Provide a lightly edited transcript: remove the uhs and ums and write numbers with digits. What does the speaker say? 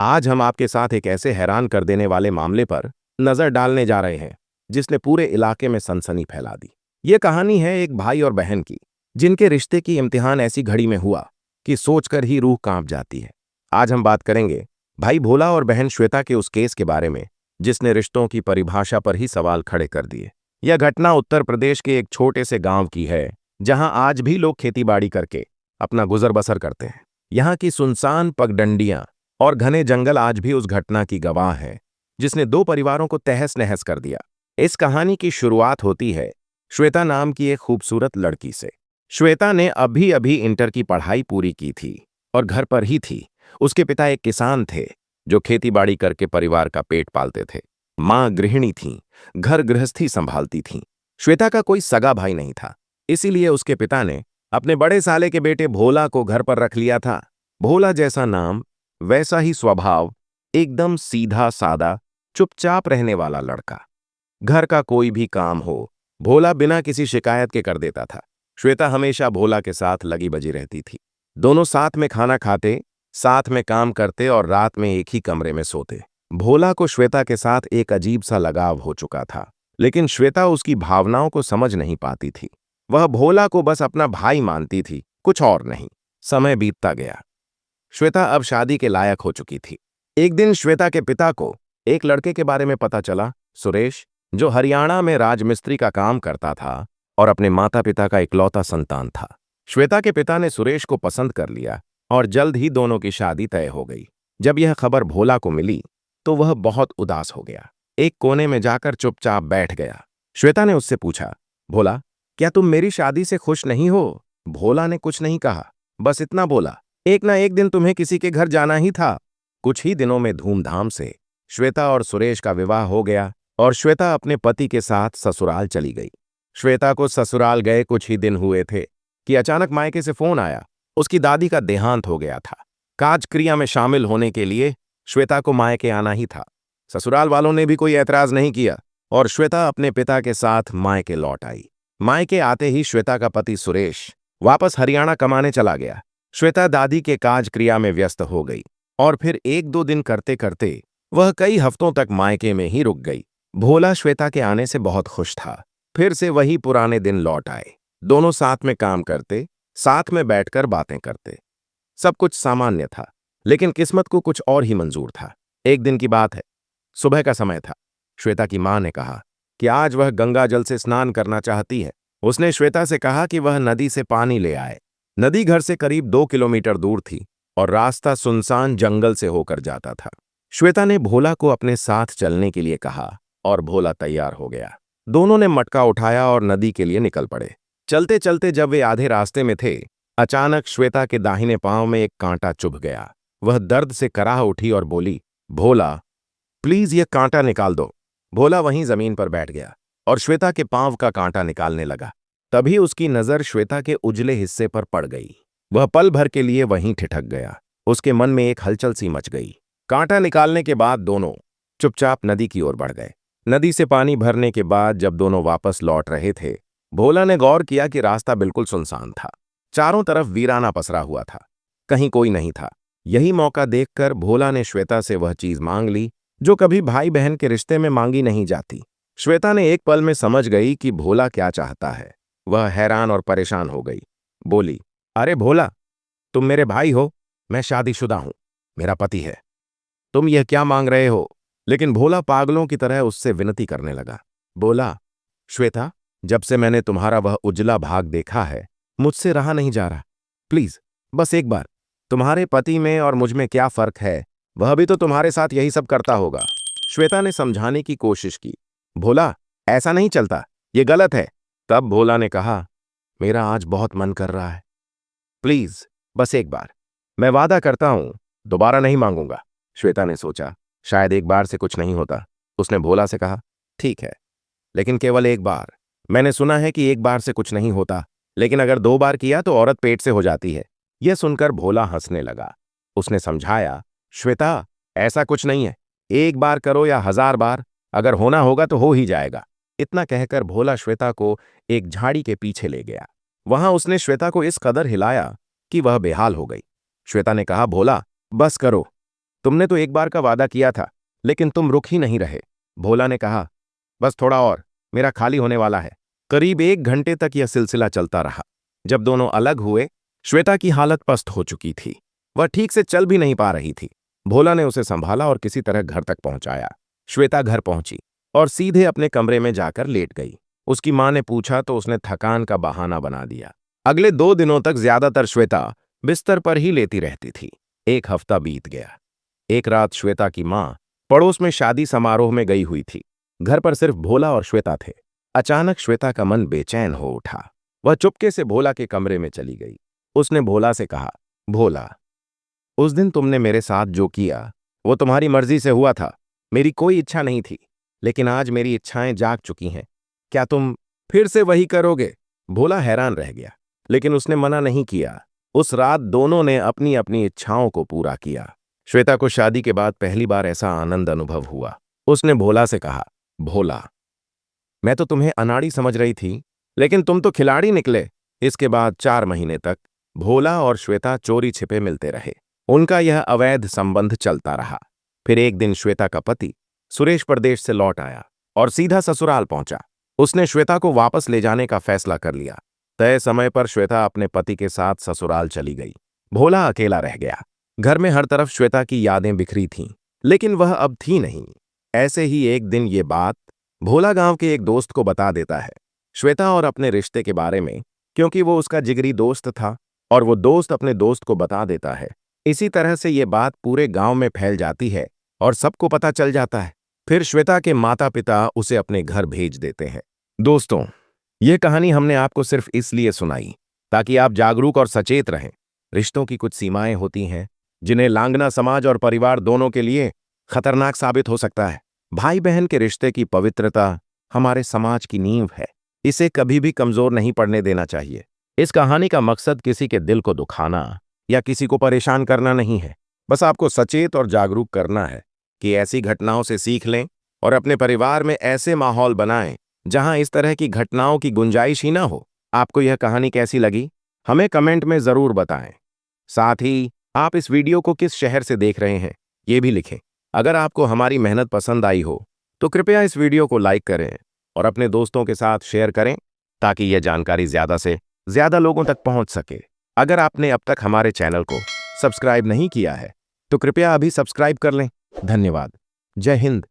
आज हम आपके साथ एक ऐसे हैरान कर देने वाले मामले पर नजर डालने जा रहे हैं जिसने पूरे इलाके में सनसनी फैला दी। ये कहानी है एक भाई और बहन की, जिनके रिश्ते की इम्तिहान ऐसी घड़ी में हुआ कि सोचकर ही रूह कांप जाती है। आज हम बात करेंगे भाई भोला और बहन श्वेता के उस केस के बारे में जिसने रिश्तों की परिभाषा पर ही सवाल खड़े कर दिए। यह घटना उत्तर प्रदेश के एक छोटे से गांव की है, जहां आज भी लोग खेतीबाड़ी करके अपना गुजर बसर करते हैं। यहाँ की सुनसान पगडंडियां और घने जंगल आज भी उस घटना की गवाह हैं जिसने दो परिवारों को तहस नहस कर दिया। इस कहानी की शुरुआत होती है श्वेता नाम की एक खूबसूरत लड़की से। श्वेता ने अभी अभी इंटर की पढ़ाई पूरी की थी और घर पर ही थी। उसके पिता एक किसान थे जो खेतीबाड़ी करके परिवार का पेट पालते थे। माँ गृहिणी थीं, घर गृहस्थी संभालती थीं। श्वेता का कोई सगा भाई नहीं था, इसीलिए उसके पिता ने अपने बड़े साले के बेटे भोला को घर पर रख लिया था। भोला जैसा नाम, वैसा ही स्वभाव, एकदम सीधा सादा, चुपचाप रहने वाला लड़का। घर का कोई भी काम हो, भोला बिना किसी शिकायत के कर देता था। श्वेता हमेशा भोला के साथ लगी बजी रहती थी। दोनों साथ में खाना खाते, साथ में काम करते और रात में एक ही कमरे में सोते। भोला को श्वेता के साथ एक अजीब सा लगाव हो चुका था, लेकिन श्वेता उसकी भावनाओं को समझ नहीं पाती थी। वह भोला को बस अपना भाई मानती थी, कुछ और नहीं। समय बीतता गया। श्वेता अब शादी के लायक हो चुकी थी। एक दिन श्वेता के पिता को एक लड़के के बारे में पता चला, सुरेश, जो हरियाणा में राजमिस्त्री का काम करता था और अपने माता पिता का इकलौता संतान था। श्वेता के पिता ने सुरेश को पसंद कर लिया और जल्द ही दोनों की शादी तय हो गई। जब यह खबर भोला को मिली तो वह बहुत उदास हो गया। एक कोने में जाकर चुपचाप बैठ गया। श्वेता ने उससे पूछा, भोला, क्या तुम मेरी शादी से खुश नहीं हो? भोला ने कुछ नहीं कहा, बस इतना बोला, एक ना एक दिन तुम्हें किसी के घर जाना ही था। कुछ ही दिनों में धूमधाम से श्वेता और सुरेश का विवाह हो गया और श्वेता अपने पति के साथ ससुराल चली गई। श्वेता को ससुराल गए कुछ ही दिन हुए थे कि अचानक मायके से फोन आया। उसकी दादी का देहांत हो गया था। काजक्रिया में शामिल होने के लिए श्वेता को मायके आना ही था। ससुराल वालों ने भी कोई ऐतराज नहीं किया और श्वेता अपने पिता के साथ मायके लौट आई। मायके आते ही श्वेता का पति सुरेश वापस हरियाणा कमाने चला गया। श्वेता दादी के काज क्रिया में व्यस्त हो गई और फिर एक दो दिन करते करते वह कई हफ्तों तक मायके में ही रुक गई। भोला श्वेता के आने से बहुत खुश था। फिर से वही पुराने दिन लौट आए। दोनों साथ में काम करते, साथ में बैठकर बातें करते। सब कुछ सामान्य था, लेकिन किस्मत को कुछ और ही मंजूर था। एक दिन की बात है, सुबह का समय था। श्वेता की मां ने कहा कि आज वह गंगा जल से स्नान करना चाहती है। उसने श्वेता से कहा कि वह नदी से पानी ले आए। नदी घर से करीब 2 किलोमीटर दूर थी और रास्ता सुनसान जंगल से होकर जाता था। श्वेता ने भोला को अपने साथ चलने के लिए कहा और भोला तैयार हो गया। दोनों ने मटका उठाया और नदी के लिए निकल पड़े। चलते चलते जब वे आधे रास्ते में थे, अचानक श्वेता के दाहिने पांव में एक कांटा चुभ गया। वह दर्द से कराह उठी और बोली, भोला, प्लीज यह कांटा निकाल दो। भोला वहीं जमीन पर बैठ गया और श्वेता के पांव का कांटा निकालने लगा। तभी उसकी नजर श्वेता के उजले हिस्से पर पड़ गई। वह पल भर के लिए वहीं ठिठक गया। उसके मन में एक हलचल सी मच गई। कांटा निकालने के बाद दोनों चुपचाप नदी की ओर बढ़ गए। नदी से पानी भरने के बाद जब दोनों वापस लौट रहे थे, भोला ने गौर किया कि रास्ता बिल्कुल सुनसान था। चारों तरफ वीराना पसरा हुआ था, कहीं कोई नहीं था। यही मौका देखकर भोला ने श्वेता से वह चीज मांग ली जो कभी भाई बहन के रिश्ते में मांगी नहीं जाती। श्वेता ने एक पल में समझ गई कि भोला क्या चाहता है। वह हैरान और परेशान हो गई। बोली, अरे भोला, तुम मेरे भाई हो, मैं शादीशुदा हूं, मेरा पति है, तुम यह क्या मांग रहे हो? लेकिन भोला पागलों की तरह उससे विनती करने लगा। बोला, श्वेता, जब से मैंने तुम्हारा वह उजला भाग देखा है, मुझसे रहा नहीं जा रहा। प्लीज, बस एक बार, तुम्हारे पति में और मुझ में क्या फर्क है? वह भी तो तुम्हारे साथ यही सब करता होगा। श्वेता ने समझाने की कोशिश की। भोला, ऐसा नहीं चलता, ये गलत है। तब भोला ने कहा, मेरा आज बहुत मन कर रहा है, प्लीज बस एक बार, मैं वादा करता हूं दोबारा नहीं मांगूंगा। श्वेता ने सोचा, शायद एक बार से कुछ नहीं होता। उसने भोला से कहा, ठीक है, लेकिन केवल एक बार। मैंने सुना है कि एक बार से कुछ नहीं होता, लेकिन अगर 2 बार किया तो औरत पेट से हो जाती है। यह सुनकर भोला हंसने लगा। उसने समझाया, श्वेता, ऐसा कुछ नहीं है, एक बार करो या 1000 बार, अगर होना होगा तो हो ही जाएगा। इतना कहकर भोला श्वेता को एक झाड़ी के पीछे ले गया। वहां उसने श्वेता को इस कदर हिलाया कि वह बेहाल हो गई। श्वेता ने कहा, भोला, बस करो, तुमने तो एक बार का वादा किया था, लेकिन तुम रुक ही नहीं रहे। भोला ने कहा, बस थोड़ा और, मेरा खाली होने वाला है। करीब 1 घंटे तक यह सिलसिला चलता रहा। जब दोनों अलग हुए, श्वेता की हालत पस्त हो चुकी थी। वह ठीक से चल भी नहीं पा रही थी। भोला ने उसे संभाला और किसी तरह घर तक पहुंचाया। श्वेता घर पहुंची और सीधे अपने कमरे में जाकर लेट गई। उसकी मां ने पूछा तो उसने थकान का बहाना बना दिया। अगले 2 दिनों तक ज्यादातर श्वेता बिस्तर पर ही लेटी रहती थी। 1 हफ्ता बीत गया। एक रात श्वेता की मां पड़ोस में शादी समारोह में गई हुई थी। घर पर सिर्फ भोला और श्वेता थे। अचानक श्वेता का मन बेचैन हो उठा। वह चुपके से भोला के कमरे में चली गई। उसने भोला से कहा, भोला, उस दिन तुमने मेरे साथ जो किया वो तुम्हारी मर्जी से हुआ था। मेरी कोई इच्छा नहीं थी, लेकिन आज मेरी इच्छाएं जाग चुकी हैं। क्या तुम फिर से वही करोगे? भोला हैरान रह गया, लेकिन उसने मना नहीं किया। उस रात दोनों ने अपनी अपनी इच्छाओं को पूरा किया। श्वेता को शादी के बाद पहली बार ऐसा आनंद अनुभव हुआ। उसने भोला से कहा, भोला, मैं तो तुम्हें अनाड़ी समझ रही थी, लेकिन तुम तो खिलाड़ी निकले। इसके बाद 4 महीने तक भोला और श्वेता चोरी छिपे मिलते रहे। उनका यह अवैध संबंध चलता रहा। फिर एक दिन श्वेता का पति सुरेश प्रदेश से लौट आया और सीधा ससुराल पहुंचा। उसने श्वेता को वापस ले जाने का फैसला कर लिया। तय समय पर श्वेता अपने पति के साथ ससुराल चली गई। भोला अकेला रह गया। घर में हर तरफ श्वेता की यादें बिखरी थीं, लेकिन वह अब थी नहीं। ऐसे ही एक दिन ये बात भोला गांव के एक दोस्त को बता देता है, श्वेता और अपने रिश्ते के बारे में, क्योंकि वो उसका जिगरी दोस्त था और वो दोस्त अपने दोस्त को बता देता है। इसी तरह से ये बात पूरे गांव में फैल जाती है और सबको पता चल जाता है। फिर श्वेता के माता पिता उसे अपने घर भेज देते हैं। दोस्तों, ये कहानी हमने आपको सिर्फ इसलिए सुनाई ताकि आप जागरूक और सचेत रहें। रिश्तों की कुछ सीमाएं होती हैं जिन्हें लांघना समाज और परिवार दोनों के लिए खतरनाक साबित हो सकता है। भाई बहन के रिश्ते की पवित्रता हमारे समाज की नींव है। इसे कभी भी कमजोर नहीं पड़ने देना चाहिए। इस कहानी का मकसद किसी के दिल को दुखाना या किसी को परेशान करना नहीं है। बस आपको सचेत और जागरूक करना है कि ऐसी घटनाओं से सीख लें और अपने परिवार में ऐसे माहौल बनाएं जहां इस तरह की घटनाओं की गुंजाइश ही ना हो। आपको यह कहानी कैसी लगी, हमें कमेंट में जरूर बताएं। साथ ही आप इस वीडियो को किस शहर से देख रहे हैं, ये भी लिखें। अगर आपको हमारी मेहनत पसंद आई हो तो कृपया इस वीडियो को लाइक करें और अपने दोस्तों के साथ शेयर करें ताकि यह जानकारी ज्यादा से ज्यादा लोगों तक पहुंच सके। अगर आपने अब तक हमारे चैनल को सब्सक्राइब नहीं किया है तो कृपया अभी सब्सक्राइब कर लें। धन्यवाद। जय हिंद।